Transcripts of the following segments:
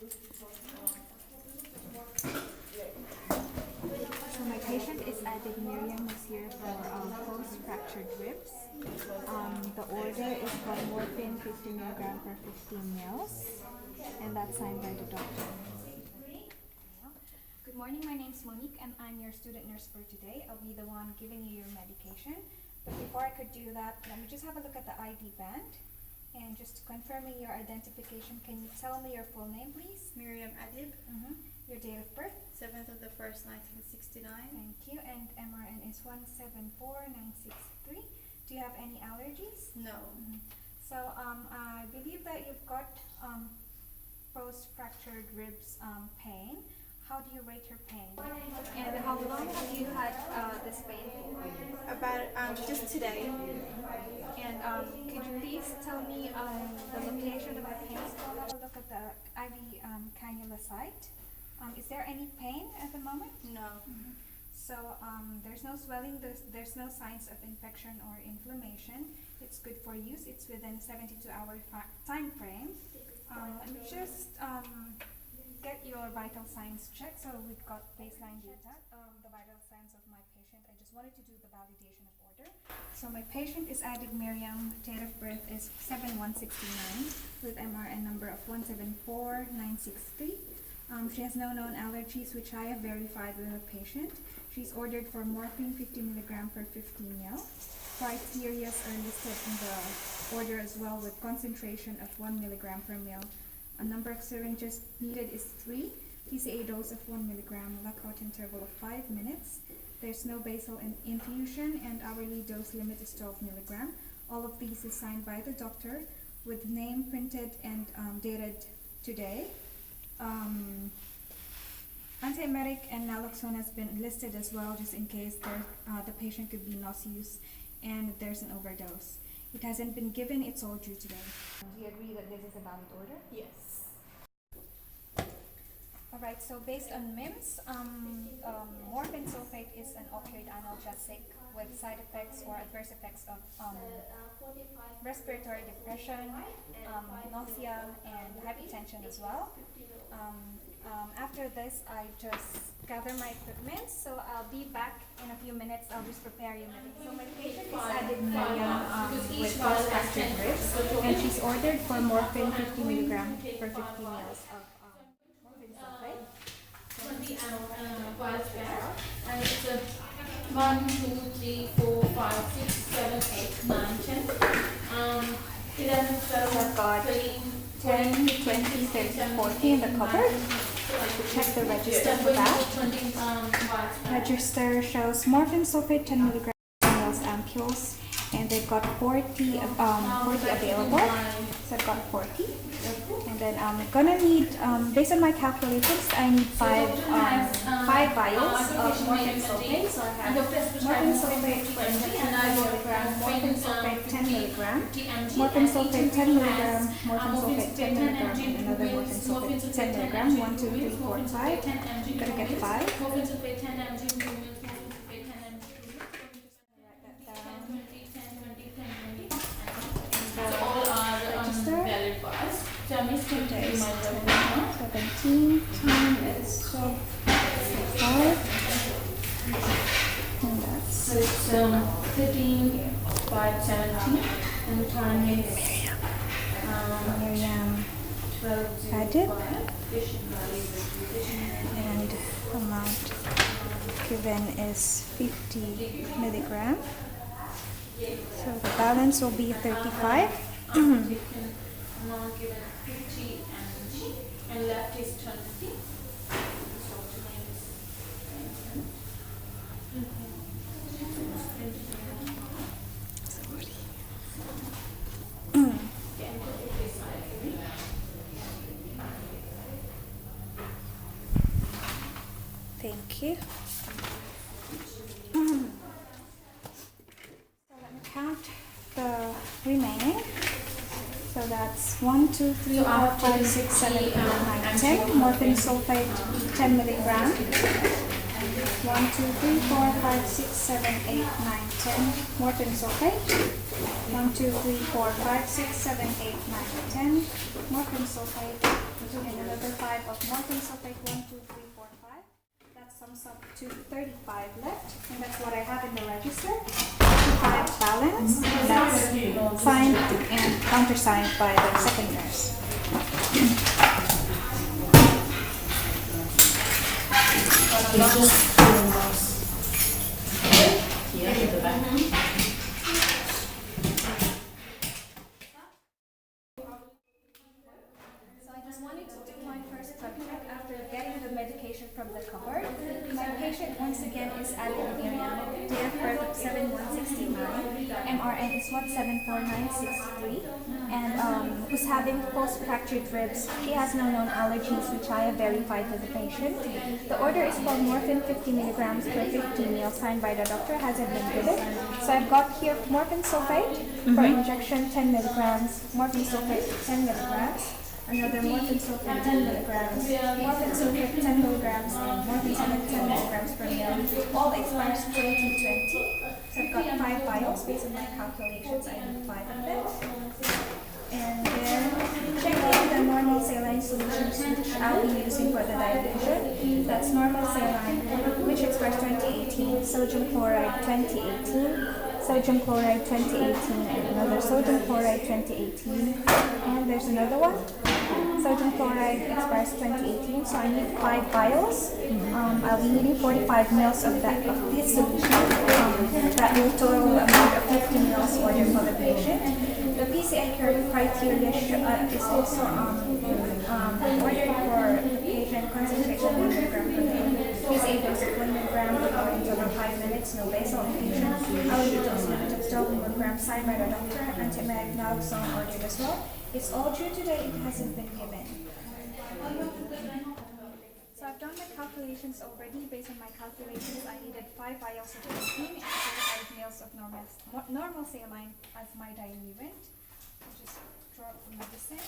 So my patient is added Miriam is here for post-fractured ribs. The order is for morphine 50 milligram per 15 mils, and that's signed by the doctor. Good morning, my name is Monique and I'm your student nurse for today. I'll be the one giving you your medication. But before I could do that, let me just have a look at the ID band. And just confirming your identification, can you tell me your full name, please? Miriam Adib, Your date of birth? 7th of the 1st, 1969. Thank you. And MRN is 174963. Do you have any allergies? No. So I believe that you've got post-fractured ribs pain. How do you rate your pain? And how long have you had this pain for? About just today. And could you please tell me the location of the pain? Have a look at the IV cannula site. Is there any pain at the moment? No. So there's no swelling, there's no signs of infection or inflammation. It's good for use. It's within 72-hour time frame. Let me just get your vital signs checked. So we've got baseline data, the vital signs of my patient. I just wanted to do the validation of order. So my patient is added Miriam, date of birth is 7/1/69 with MRN number of 174963. She has no known allergies, which I have verified with her patient. She's ordered for morphine 50 milligram per 15 ml. Criteria are listed in the order as well, with concentration of 1 milligram per ml. A number of syringes needed is 3. PCA dose of 1 milligram, lockout interval of 5 minutes. There's no basal infusion, and hourly dose limit is 12 milligram. All of these is signed by the doctor with name printed and dated today. Antiemetic and naloxone has been listed as well, just in case the patient could be nauseous and there's an overdose. It hasn't been given, it's all due today. Do you agree that this is a valid order? Yes. Alright, so based on MIMS, morphine sulfate is an opioid analgesic with side effects or adverse effects of respiratory depression, nausea, and hypertension as well. After this, I just gather my equipment, so I'll be back in a few minutes. I'll just prepare you. So my patient is added Miriam with post-fractured ribs, and she's ordered for morphine 50 milligram per 50 mils of morphine sulfate. 20 and 5 pairs, and it's a 1, 2, 3, 4, 5, 6, 7, 8, 9, 10. 11, 12, So I've got 13, 10, 20, 30, 40 in the cupboard. Check the register for that. Register shows morphine sulfate 10 milligram mils ampules, and they've got 40 available. So I've got 40. And then I'm gonna need, based on my calculations, I need 5 vials of morphine sulfate. So I have morphine sulfate 20 milligram, morphine sulfate 10 milligram, morphine sulfate 10 milligram, morphine sulfate 10 milligram, and another morphine sulfate 10 milligram. 1, 2, 3, 4, 5. I'm gonna get 5. morphine sulfate 10 mg, morphine sulfate 10 mg. All are valid bars. So I'm just going to do my 17, time is 12:05, and that's So it's 13, 5, 17, and the time is Miriam 12, added, and amount given is 50 milligram. So the balance will be 35. amount given 50 and left is 20. Thank you. So let me count the remaining. So that's 1, 2, 3, 4, 5, 6, 7, 8, 9, 10. Morphine sulfate 10 milligram. 1, 2, 3, 4, 5, 6, 7, 8, 9, 10. Morphine sulfate. 1, 2, 3, 4, 5, 6, 7, 8, 9, 10. Morphine sulfate. And another 5 of morphine sulfate. 1, 2, 3, 4, 5. That sums up to 35 left. And that's what I have in the register. 5 balance. That's signed and countersigned by the second nurse. So I just wanted to do my first blood check after getting the medication from the cupboard. My patient once again is Alan Miriam, date of birth of 7/169, MRN is 174,963, and who's having post-fractured ribs. She has no known allergies, which I have verified with the patient. The order is for morphine 50 milligrams per 15 meals, signed by the doctor, hasn't been given. So I've got here morphine sulfate for injection 10 milligrams, morphine sulfate 10 milligrams, another morphine sulfate 10 milligrams, morphine sulfate 10 milligrams, and morphine sulfate 10 milligrams per meal. All expires 2020. So I've got 5 vials based on my calculations. I need 5 of them. And then checking the normal saline solutions which I'll be using for the dilation. That's normal saline, which expires 2018, sodium chloride 2018, sodium chloride 2018, and another sodium chloride 2018, and there's another one. Sodium chloride expires 2018, so I need 5 vials. I'll be needing 45 mils of this solution. That will total amount of 50 mils ordered for the patient. The PCA criteria is also ordered for the patient concentration 1 milligram per day. PCA dose of 1 milligram for interval 5 minutes, no basal infusion. Allergy dose limit of 12 milligrams, signed by the doctor. Anti-medic naloxone ordered as well. It's all due today, it hasn't been given. So I've done my calculations already. Based on my calculations, I needed 5 vials of morphine and 45 mils of normal saline as my diluent. I'll just draw up the medicine.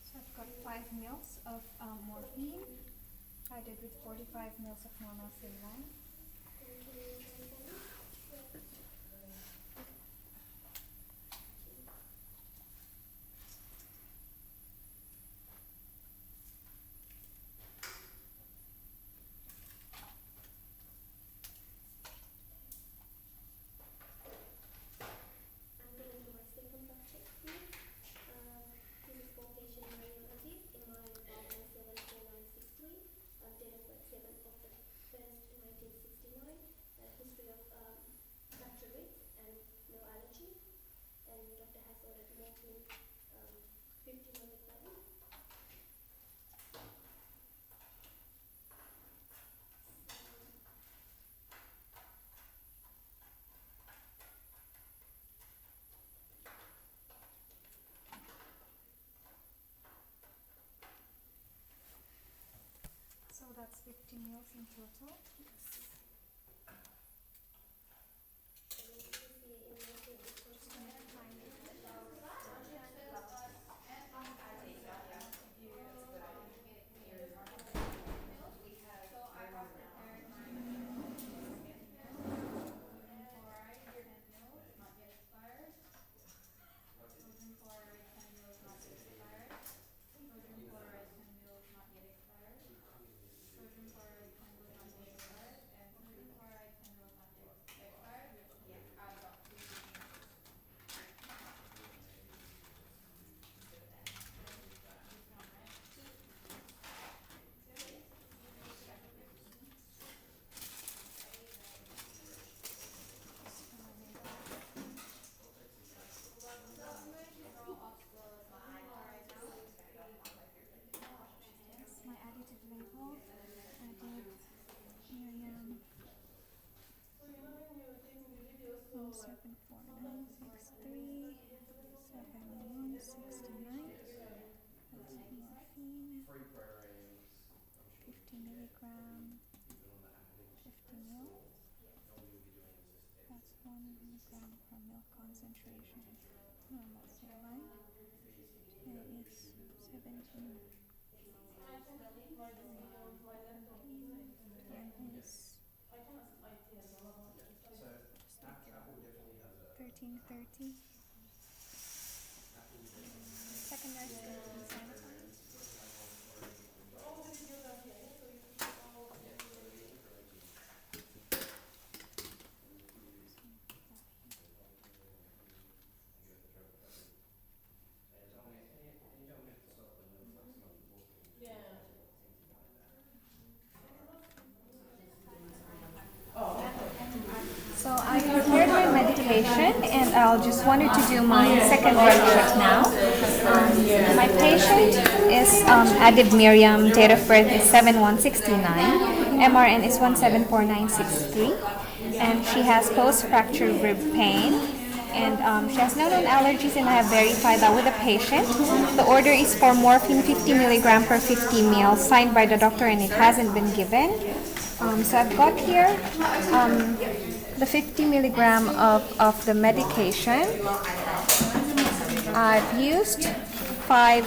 So I've got 5 mils of morphine added with 45 mils of normal saline. 50 meals in total. That's my additive label. Added Miriam 174963 7169. That's morphine. 50 milligram. 50 mil. That's 1 milligram per mil concentration. No, that's the line. And it's 17. And is 1330. Second nurse can sanitize. So I prepared my medication and I'll just wanted to do my second blood check now. My patient is Adib Miriam, date of birth is 7/1/69, MRN is 174963, and she has post-fracture rib pain. And she has no known allergies, and I have verified that with the patient. The order is for morphine 50 milligram per 50 ml, signed by the doctor, and it hasn't been given. So I've got here the 50 milligram of the medication. I've used 5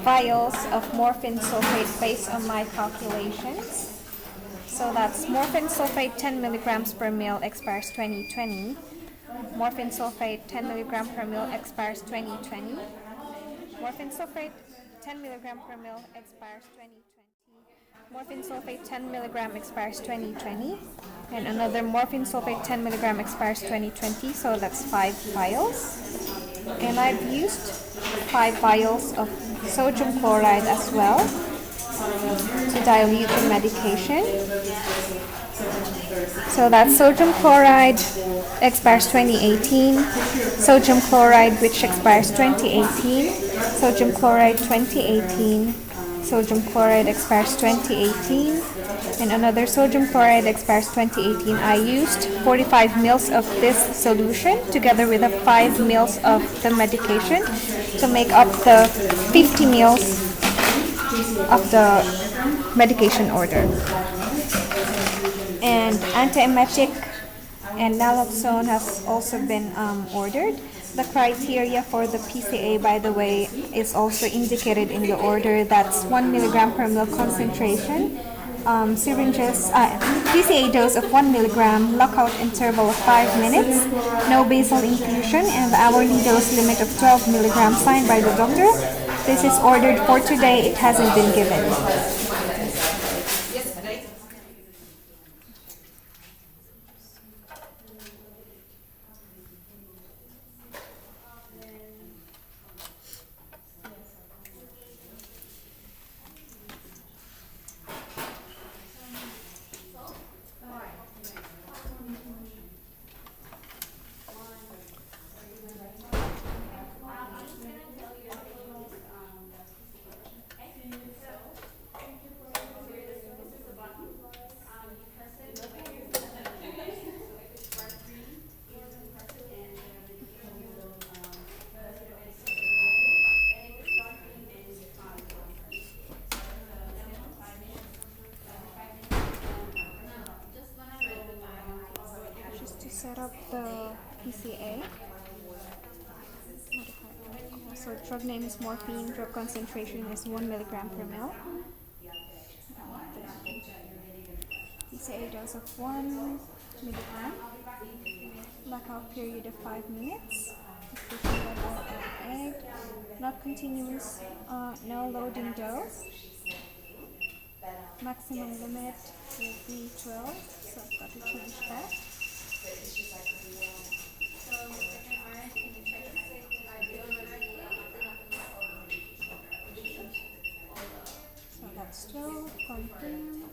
vials of morphine sulfate based on my calculations. So that's morphine sulfate 10 milligrams per ml, expires 2020. Morphine sulfate 10 milligram per ml, expires 2020. Morphine sulfate 10 milligram per ml, expires 2020. Morphine sulfate 10 milligram expires 2020, and another morphine sulfate 10 milligram expires 2020, so that's 5 vials. And I've used 5 vials of sodium chloride as well to dilute the medication. So that's sodium chloride expires 2018, sodium chloride which expires 2018, sodium chloride 2018, sodium chloride expires 2018, and another sodium chloride expires 2018. I used 45 mils of this solution together with the 5 mils of the medication to make up the 50 mils of the medication order. And antiemetic and naloxone has also been ordered. The criteria for the PCA, by the way, is also indicated in the order. That's 1 milligram per ml concentration. Syringes, PCA dose of 1 milligram, lockout interval of 5 minutes, no basal infusion, and the hourly dose limit of 12 milligrams signed by the doctor. This is ordered for today. It hasn't been given. got the PCA. So drug name is morphine. Drug concentration is 1 milligram per ml. PCA dose of 1 milligram. Blackout period of 5 minutes. Nutrition level at egg. Not continuous. No loading dose. Maximum limit will be 12. So I've got to change that. So that's 12. Confirm.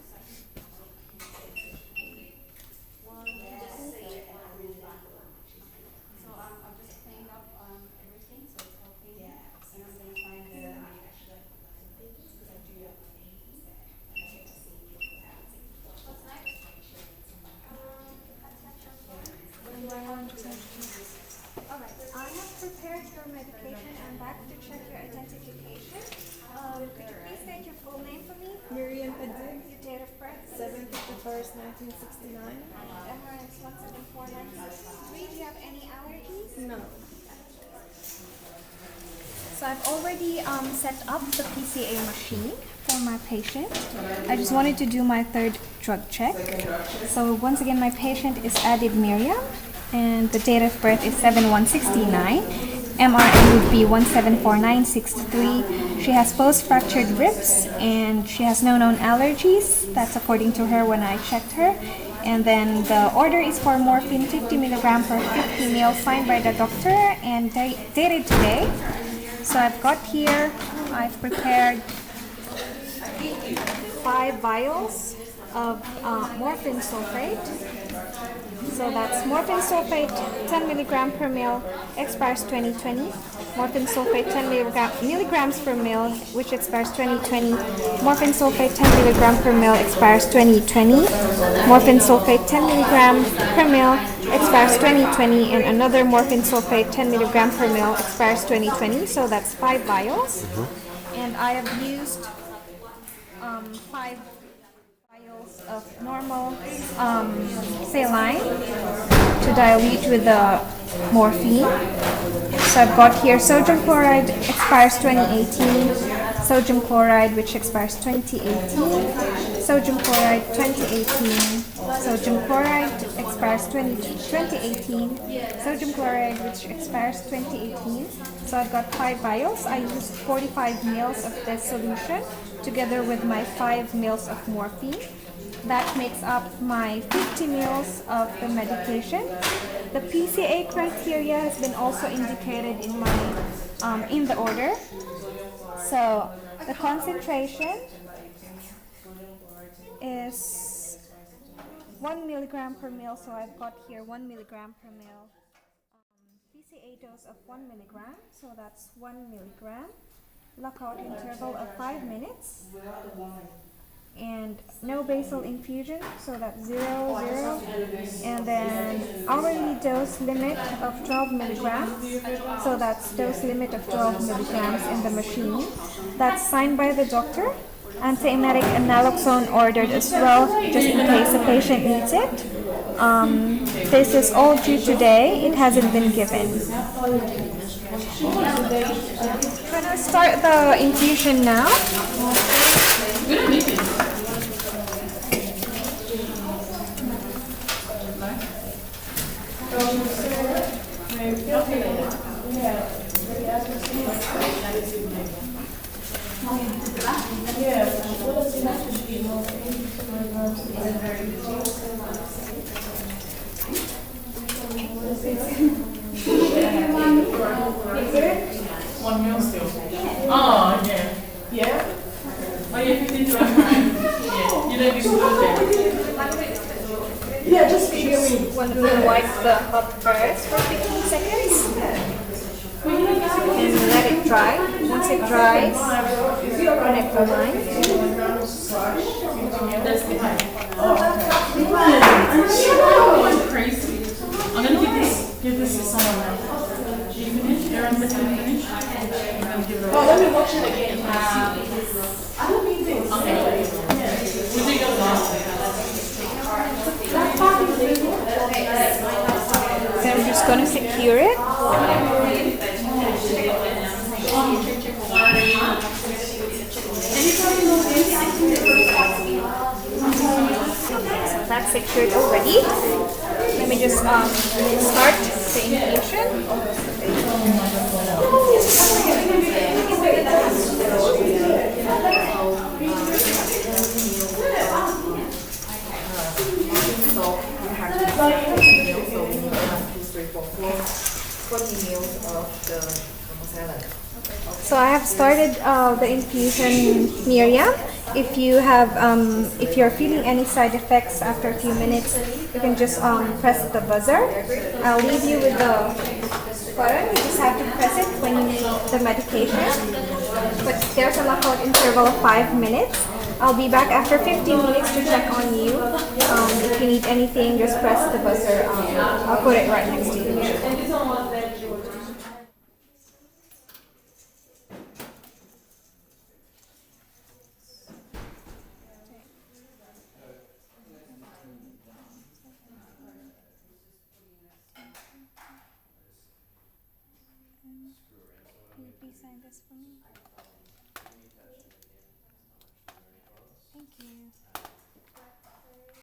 Alright, I have prepared your medication. I'm back to check your identification. Could you please state your full name for me? Miriam Padin, Your date of birth? 7/51st, 1969. MRS 174963. Do you have any allergies? No. So I've already set up the PCA machine for my patient. I just wanted to do my third drug check. So once again, my patient is Adib Miriam, and the date of birth is 7/169. MRN would be 174963. She has post-fractured ribs and she has no known allergies. That's according to her when I checked her. And then the order is for morphine 50 milligram per 50 ml signed by the doctor and dated today. So I've got here, I've prepared 5 vials of morphine sulfate. So that's morphine sulfate 10 milligram per ml, expires 2020. Morphine sulfate 10 milligrams per ml, which expires 2020. Morphine sulfate 10 milligram per ml, expires 2020. Morphine sulfate 10 milligram per ml, expires 2020, and another morphine sulfate 10 milligram per ml, expires 2020. So that's 5 vials, and I have used 5 vials of normal saline to dilute with the morphine. So I've got here sodium chloride, expires 2018, sodium chloride which expires 2018, sodium chloride 2018, sodium chloride expires 2018, sodium chloride which expires 2018. So I've got 5 vials. I used 45 ml of this solution together with my 5 ml of morphine. That makes up my 50 ml of the medication. The PCA criteria has been also indicated in my in the order. So the concentration is 1 milligram per ml. So I've got here 1 milligram per ml. PCA dose of 1 milligram. So that's 1 milligram. Lockout interval of 5 minutes. And no basal infusion, so that's 0, 0. And then hourly dose limit of 12 milligrams, so that's dose limit of 12 milligrams in the machine. That's signed by the doctor. Antiemetic and naloxone ordered as well, just in case the patient needs it. This is all due today, it hasn't been given. Can I start the infusion now? One meal still. Oh, yeah. Yeah? Oh, yeah, 15 to 1. Yeah. You don't need to go there. Yeah, just figure me. Want to wipe the hot first for 15 seconds and let it dry. Once it dries, connect the line. That's the time. Oh, crazy. I'm gonna give this to someone now. You finish? Aaron, let me finish. I'm gonna give it away. Oh, let me watch it again. I don't need this. Okay. Would you go last? That's fine. just gonna secure it. So that's secured already. Let me just start the infusion. So I have started the infusion, Miriam. If you're feeling any side effects after a few minutes, you can just press the buzzer. I'll leave you with the button. You just have to press it when you need the medication. But there's a lockout interval of 5 minutes. I'll be back after 15 minutes to check on you. If you need anything, just press the buzzer. I'll put it right next to you. Can you please sign this for me? Thank you.